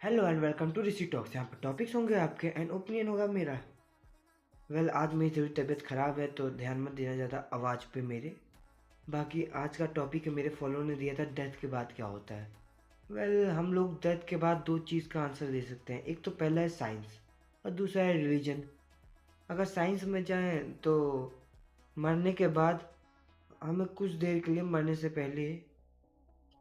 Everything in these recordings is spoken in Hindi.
Hello and welcome to Rishi talks. यहाँ पर टॉपिक्स होंगे आपके एंड ओपिनियन होगा मेरा। आज मेरी थोड़ी तबीयत ख़राब है तो ध्यान मत देना ज़्यादा आवाज़ पे मेरे। बाकी आज का टॉपिक है, मेरे फॉलोअर ने दिया था डेथ के बाद क्या होता है। हम लोग डेथ के बाद दो चीज़ का आंसर दे सकते हैं। एक तो पहला है साइंस और दूसरा है रिलीजन। अगर साइंस में जाएँ तो मरने के बाद हमें कुछ देर के लिए, मरने से पहले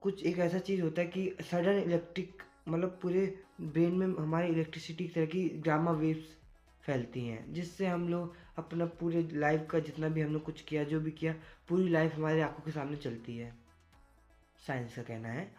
कुछ एक ऐसा चीज़ होता है कि सडन इलेक्ट्रिक, मतलब पूरे ब्रेन में हमारे इलेक्ट्रिसिटी की तरह की गामा वेव्स फैलती हैं, जिससे हम लोग अपना पूरे लाइफ का जितना भी हमने कुछ किया, जो भी किया, पूरी लाइफ हमारी आंखों के सामने चलती है, साइंस का कहना है।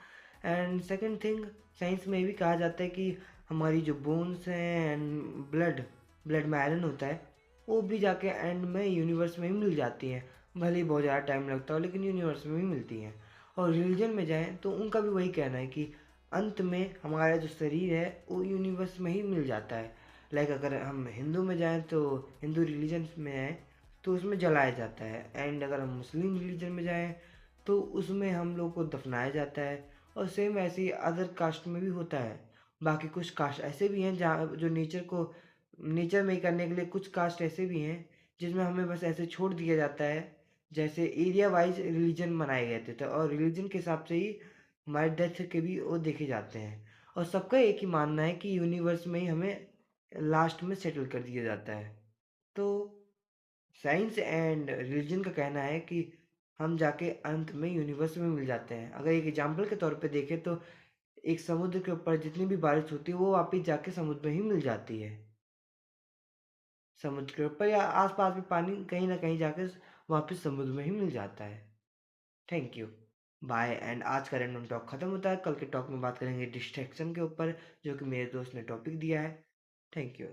एंड सेकंड थिंग, साइंस में ये भी कहा जाता है कि हमारी जो बोन्स हैं एंड ब्लड ब्लड में आयरन होता है, वो भी जाके एंड में यूनिवर्स में ही मिल जाती हैं। भले ही बहुत ज़्यादा टाइम लगता हो, लेकिन यूनिवर्स में ही मिलती हैं। और रिलीजन में जाएं तो उनका भी वही कहना है कि अंत में हमारा जो शरीर है वो यूनिवर्स में ही मिल जाता है। लाइक अगर हम हिंदू में जाएं तो हिंदू रिलीजन में आए तो उसमें जलाया जाता है, एंड अगर हम मुस्लिम रिलीजन में जाएं तो उसमें हम लोग को दफनाया जाता है। और सेम ऐसे ही अदर कास्ट में भी होता है। बाकी कुछ कास्ट ऐसे भी हैं जहाँ जो नेचर में ही करने के लिए, कुछ कास्ट ऐसे भी हैं जिसमें हमें बस ऐसे छोड़ दिया जाता है, जैसे एरिया वाइज रिलीजन बनाए गए थे, तो और रिलीजन के हिसाब से ही हमारे डेथ के भी वो देखे जाते हैं। और सबका एक ही मानना है कि यूनिवर्स में ही हमें लास्ट में सेटल कर दिया जाता है। तो साइंस एंड रिलीजन का कहना है कि हम जाके अंत में यूनिवर्स में मिल जाते हैं। अगर एक एग्जांपल के तौर पे देखें तो एक समुद्र के ऊपर जितनी भी बारिश होती है वो वापिस जाके समुद्र में ही मिल जाती है। समुद्र के ऊपर या आसपास भी पानी कहीं ना कहीं जाकर वापस समुद्र में ही मिल जाता है। Thank you, bye. एंड आज का रैंडम टॉक खत्म होता है। कल के टॉक में बात करेंगे डिस्ट्रैक्शन के ऊपर, जो कि मेरे दोस्त ने टॉपिक दिया है। Thank you.